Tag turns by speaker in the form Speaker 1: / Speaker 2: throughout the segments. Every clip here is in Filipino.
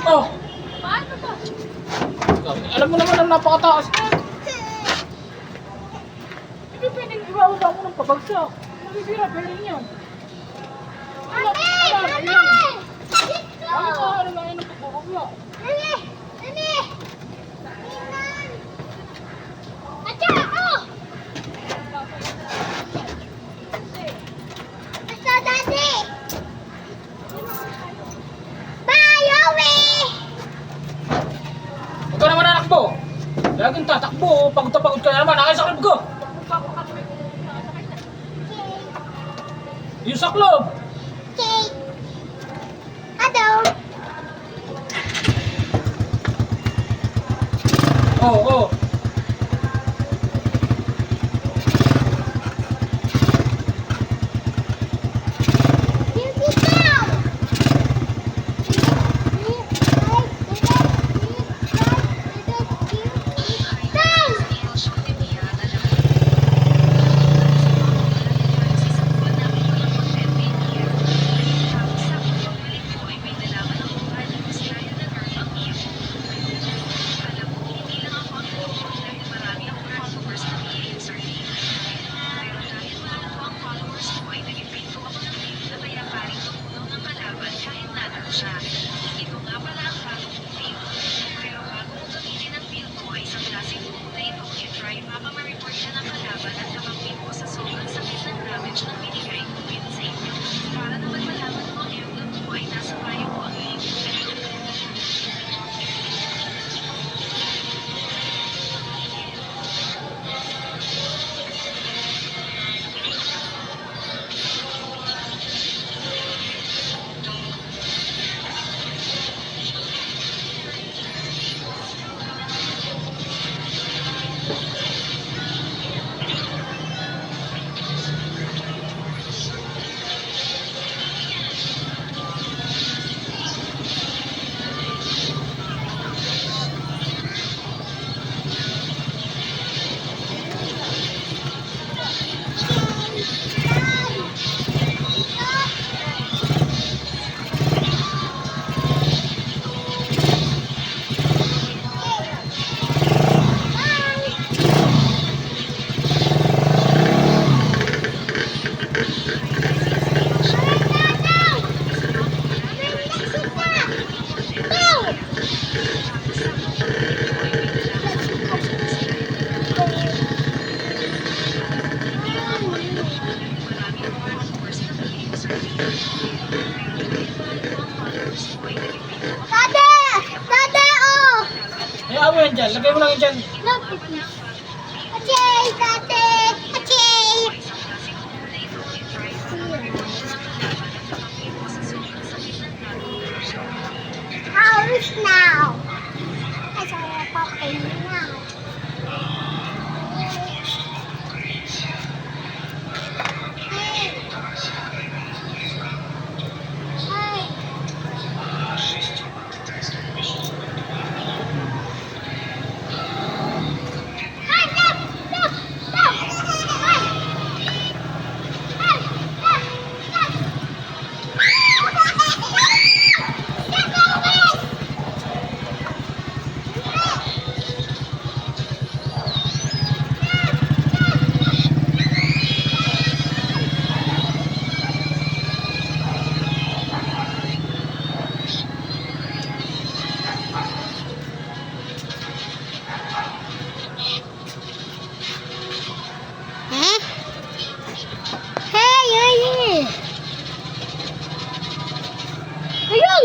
Speaker 1: Oh,
Speaker 2: Paano ba?
Speaker 1: alam mo naman ang napakataas na. Hindi pwedeng ibababa mo ng pabagsak. Masisira building yan.
Speaker 2: Ate!
Speaker 1: Ano ka? Ano lang yan ang pagbabagla?
Speaker 2: Nani! Nani! Tingnan! Atya! Oh! Basta, Daddy! Bayawi!
Speaker 1: Huwag ka naman nanakbo. Laging tatakbo. Pagod na pagod ka na naman. Nakay sa club ko. Yung sa club.
Speaker 2: Cake! Hello!
Speaker 1: Oo, oo.
Speaker 2: Beauty cow!
Speaker 3: Ito nga pala ang bagong field. Pero bago mo gamitin ang field mo ay isang klaseng move na ito. I-try mapa-report ka ng kalaban at kapag mo sa sobrang sakit ng damage ng binigay ko win sa inyo. Para naman malaman mo ang emblem mo ay nasa payo mo ang iyong
Speaker 2: Dade! Dade, oh!
Speaker 1: Hayaan mo yan dyan. Lagay mo lang yan dyan.
Speaker 2: Look at this. Achey, Dade! Achey! House now. I saw a puppy now. Hey. Hey. Hey, stop! Stop! Stop! Hey! Hey! Stop! Stop! Stop away! Huh? Hey, ayun! Ayun!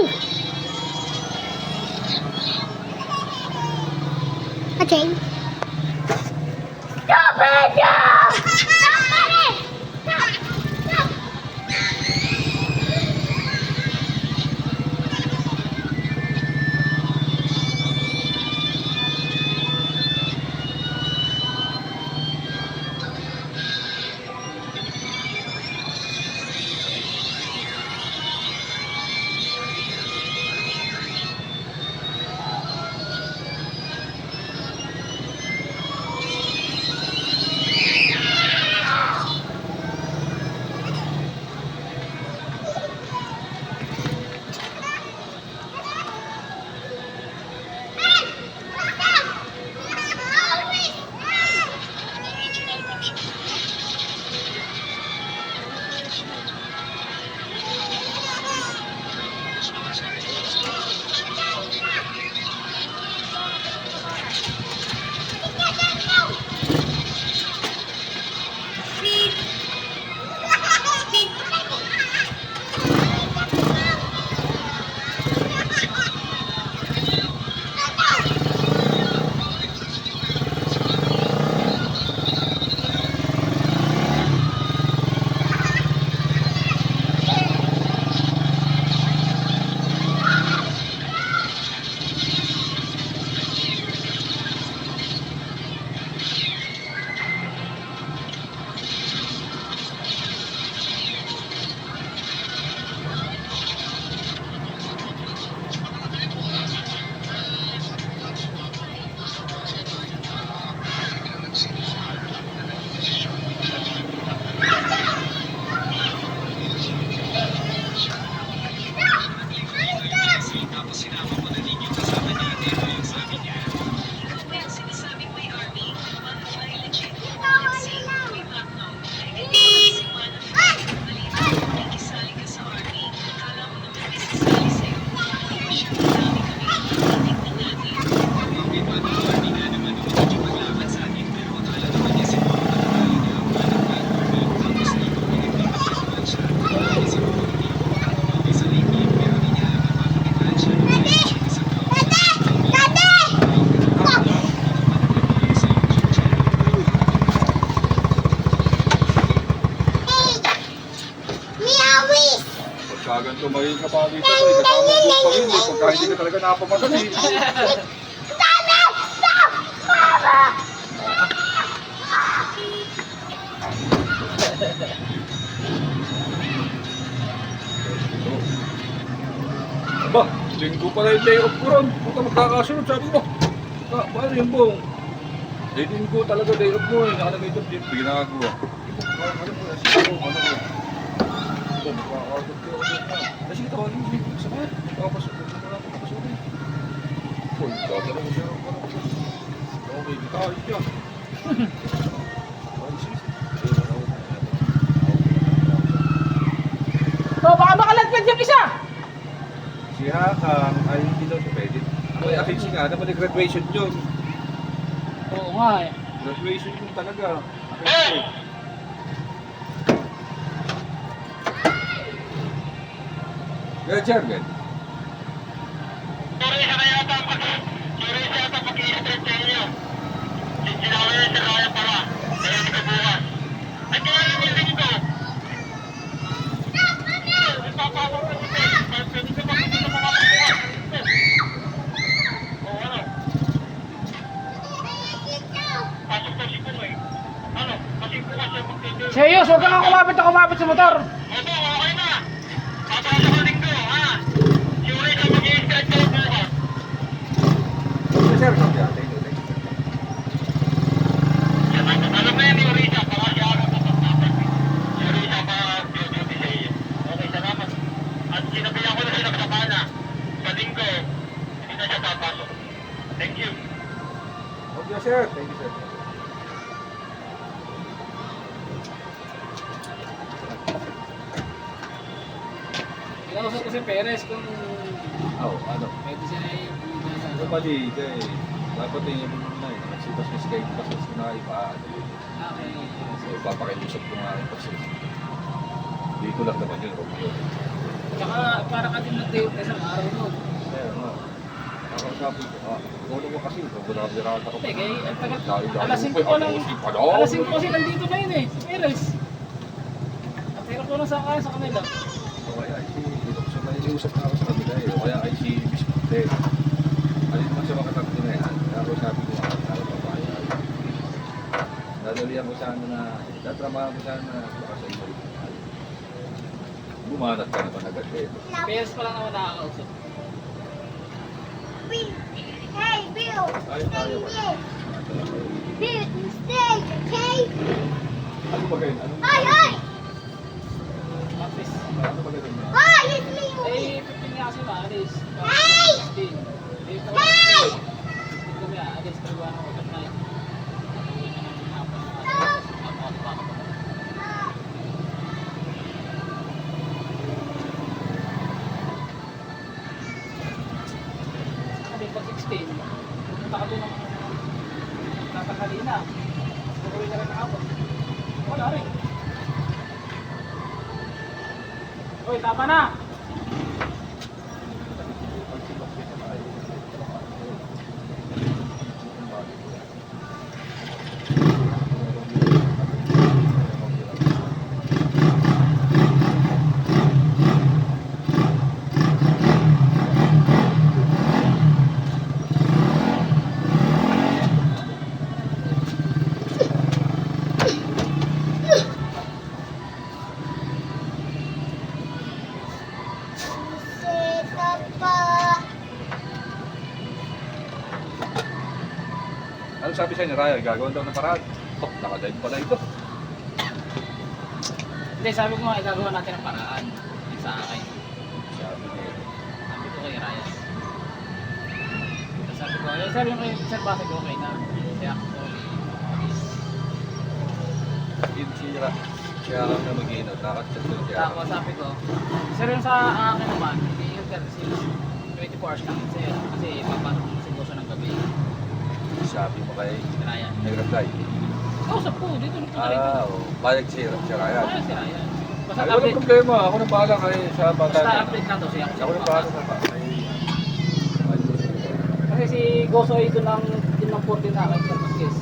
Speaker 2: Okay. Stop it! Stop it! Stop! Stop!
Speaker 4: Talagang tumayin ka pa dito eh. Kasama ko pa rin eh. Pagka hindi ka talaga napamadali. Aba, linggo pala yung day off ko ron. Puta magkakasunod, sabi ko. Paano yung buong? Day linggo talaga day off mo eh. Nakalagay doon, di ginagawa. Ano po, nasita ko, ano ko. Ito, magkakasunod ko ako doon na. Nasita ko, ano yung sa kanya? Papasok ko, wala ko papasok ko. Uy, tatalo ko siya. Okay, di tayo dyan.
Speaker 1: So, baka makalagpad yung isa.
Speaker 4: Si Hakang ay hindi daw siya pwede. Ay, akin nga, naman yung graduation yun.
Speaker 1: Oo nga eh.
Speaker 4: Graduation yun talaga. Akin Good job, good.
Speaker 5: Sorry sa kaya pag-i-stress sa inyo. Sinawa niya sa kaya pala. Kaya hindi ka bukas. Ay, kaya lang yung tingin ko. Ipapasok ko si Ted. Pwede ka ba hindi ka makakabukas? O ano? Pasok ko si Punoy. Ano? Kasi bukas siya magtitid.
Speaker 1: Serious, huwag kang kumapit sa motor.
Speaker 5: Opo, okay na. Papasok ko linggo, ha? Sure ka mag-i-stress kayo bukas.
Speaker 4: Sir, sabi natin.
Speaker 5: Alam mo yan ni Orisa, baka siya ako papapapag. Si Orisa pa duty sa iyo. Okay, salamat. At sinabihan ko na siya sa bana. Sa linggo, hindi na siya papasok. Thank you.
Speaker 4: Okay, sir. Thank you, sir.
Speaker 1: Kinausap ko si Perez kung
Speaker 4: Oh, ano?
Speaker 1: pwede siya na
Speaker 4: Ito pali, kay dapat yung na eh. Nagsipas ni Skype kasi na ipaano.
Speaker 1: Okay.
Speaker 4: So, ipapakilusap ko nga yung kasi. Dito lang naman yun, Romeo.
Speaker 1: Tsaka para ka din nag-date na isang araw nun.
Speaker 4: Kaya nga. Ako sabi ko, gulo mo kasi, pag-birata ko.
Speaker 1: Hindi, kaya ang tagal.
Speaker 4: Dahil-dahil
Speaker 1: Alas 5
Speaker 4: mo,
Speaker 1: ko lang.
Speaker 4: si Palo.
Speaker 1: Alas 5 kasi nandito na yun eh, si Perez. At hirap ko lang sa kaya sa kanila.
Speaker 4: O kaya ay si Dr. na iniusap na ako sa kanila eh. O kaya ay si Miss Pute. Alin naman siya makatakbo na yan. Kaya ako sabi ko nga, ako papaya. Dadalihan ko sana na, datramahan ko sana na baka sa iba rin. Bumanat ka naman agad eh.
Speaker 1: Si Perez pa lang naman nakakausap.
Speaker 2: Hey, Bill!
Speaker 4: Ay,
Speaker 2: Stay
Speaker 4: ayaw.
Speaker 2: here! Bill, you stay, okay?
Speaker 4: Ano ba ganyan? Ano
Speaker 2: Ay, ay!
Speaker 1: Office.
Speaker 4: ano ba ganyan?
Speaker 2: Ay, it's me!
Speaker 1: Eh, 15 nga kasi maalis.
Speaker 2: Hey!
Speaker 1: 16. Eh, ito
Speaker 2: Hey!
Speaker 1: Hindi kami aalis. Nagawa ng utak na yun. Uuwi na namin hapon. Ako. Sabi, pag 16, pupunta ka doon ng natakalina. Uuwi na rin ng hapon. Wala rin. Uy, tama na!
Speaker 4: Ano sabi sa'yo ni Ryan? Gagawin daw ng paraan. Oh, nakadive pala ito.
Speaker 1: Hindi, sabi ko nga, igagawa natin ang paraan. Yung sa akin.
Speaker 4: Sabi niya.
Speaker 1: Sabi ko kay Ryan. Tapos sabi ko, sabi ko kay Sir Basag, okay na. Kaya ako,
Speaker 4: Yun siya lang na mag-iinot. Nakachat ko siya.
Speaker 1: tapos sabi ko, sir yung sa akin naman, hindi yung 24 hours lang kasi papasok ko sa negosyo ng gabi.
Speaker 4: Sabi mo kay
Speaker 1: Si Ryan.
Speaker 4: nag-reply.
Speaker 1: Kausap ko, dito na po na rito.
Speaker 4: Oh. Bayag si Ryan.
Speaker 1: Kaya si Ryan. Basta
Speaker 4: Ay, walang
Speaker 1: update,
Speaker 4: problema. Ako na bahala kay sa bata.
Speaker 1: basta update lang daw siya.
Speaker 4: Ako na bahala sa bata.
Speaker 1: Kasi si Goso ay doon ng 14 na akin sa Pasquez.